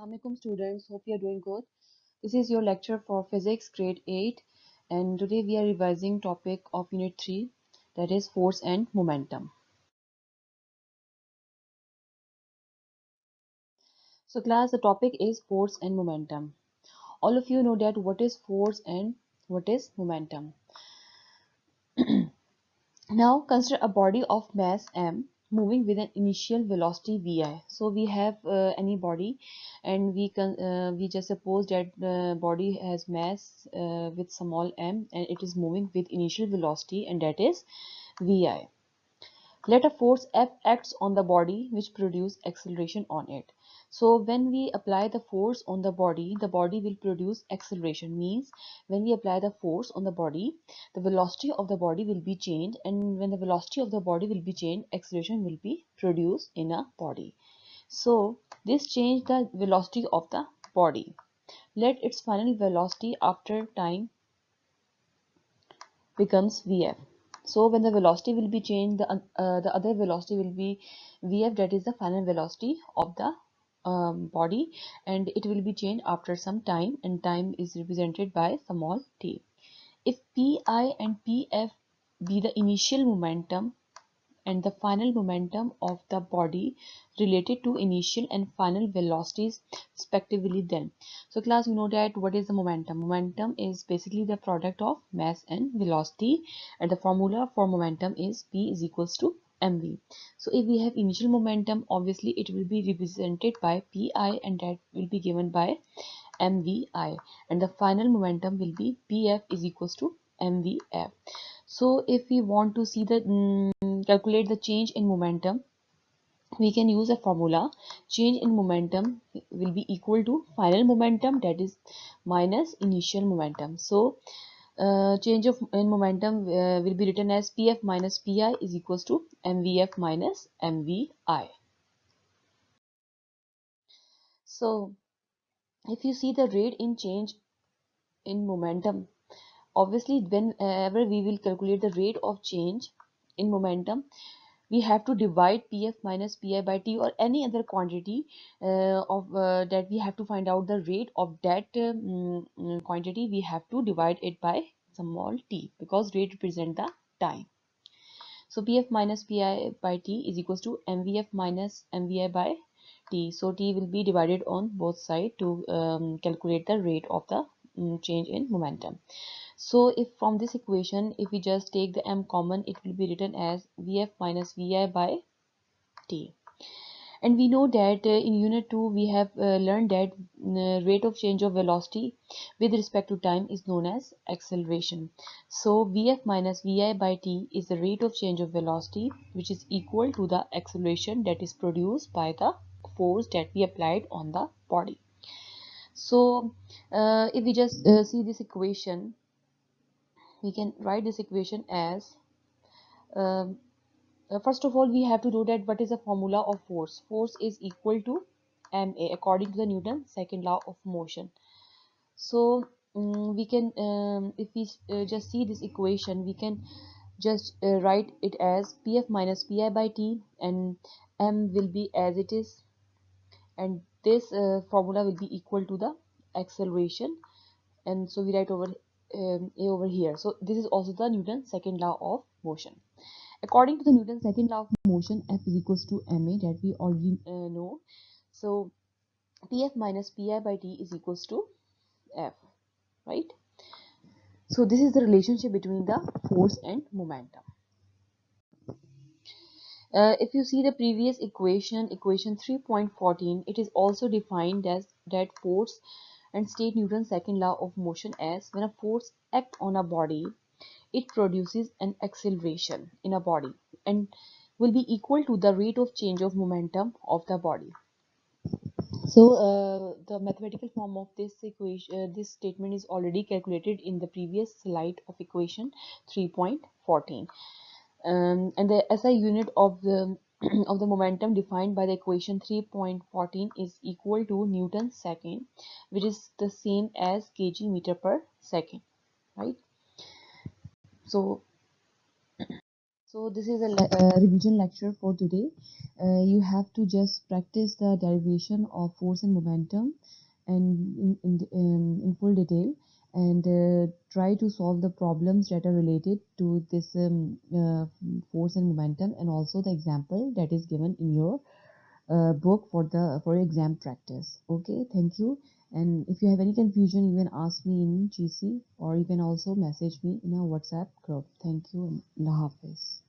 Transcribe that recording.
Assalamualaikum students, hope you are doing good. This is your lecture for physics grade 8 and today we are revising topic of unit 3, that is force and momentum. So class, the topic is force and momentum. All of you know that what is force and what is momentum. Now consider a body of mass m moving with an initial velocity vi. So we have any body and we just suppose that the body has mass with small m and it is moving with initial velocity and that is vi. Let a force F acts on the body which produce acceleration on it. So when we apply the force on the body will produce acceleration. Means when we apply the force on the velocity of the body will be changed, and when the velocity of the body will be changed, acceleration will be produced in a body. So this change the velocity of the body. Let its final velocity after time becomes Vf. So when the velocity will be changed, the other velocity will be Vf, that is the final velocity of the body, and it will be changed after some time, and time is represented by small t. If Pi and Pf be the initial momentum and the final momentum of the body related to initial and final velocities respectively, then so class, you know that what is the momentum is basically the product of mass and velocity, and the formula for momentum is p is equals to mv. So if we have initial momentum, obviously it will be represented by pi and that will be given by mvi, and the final momentum will be pf is equals to mvf. So if we want to see the calculate the change in momentum, we can use a formula. Change in momentum will be equal to final momentum, that is minus initial momentum. So change of in momentum will be written as pf minus pi is equals to mvf minus mvi. So if you see the rate in change in momentum, obviously whenever we will calculate the rate of change in momentum, we have to divide pf minus pi by t or any other quantity of that we have to find out the rate of that quantity. We have to divide it by small t because rate represent the time. So pf minus pi by t is equals to mvf minus mvi by t. So t will be divided on both sides to calculate the rate of the change in momentum. So if from this equation, if we just take the m common, it will be written as vf minus vi by t. And we know that in unit 2 we have learned that rate of change of velocity with respect to time is known as acceleration. So vf minus vi by t is the rate of change of velocity which is equal to the acceleration that is produced by the force that we applied on the body. So if we just see this equation, we can write this equation as um, first of all we have to know that what is the formula of force. Force is equal to ma according to the Newton's second law of motion. So we can if we just see this equation, we can just write it as pf minus pi by t, and m will be as it is, and this formula will be equal to the acceleration, and so we write over a over here. So this is also the Newton's second law of motion. According to the Newton's second law of motion, F is equals to ma, that we already know. So Pf minus Pi by T is equals to F, right? So this is the relationship between the force and momentum. If you see the previous equation, equation 3.14, it is also defined as that force and state Newton's second law of motion as when a force acts on a body, it produces an acceleration in a body and will be equal to the rate of change of momentum of the body. So the mathematical form of this equation, this statement is already calculated in the previous slide of equation 3.14. And the SI unit of the of the momentum defined by the equation 3.14 is equal to Newton's second, which is the same as kg meter per second, right? So So this is a revision lecture for today. You have to just practice the derivation of force and momentum and in full detail, and try to solve the problems that are related to this force and momentum, and also the example that is given in your book for exam practice. Okay, thank you. And if you have any confusion, you can ask me in GC, or you can also message me in our WhatsApp group. Thank you, and Allah Hafiz.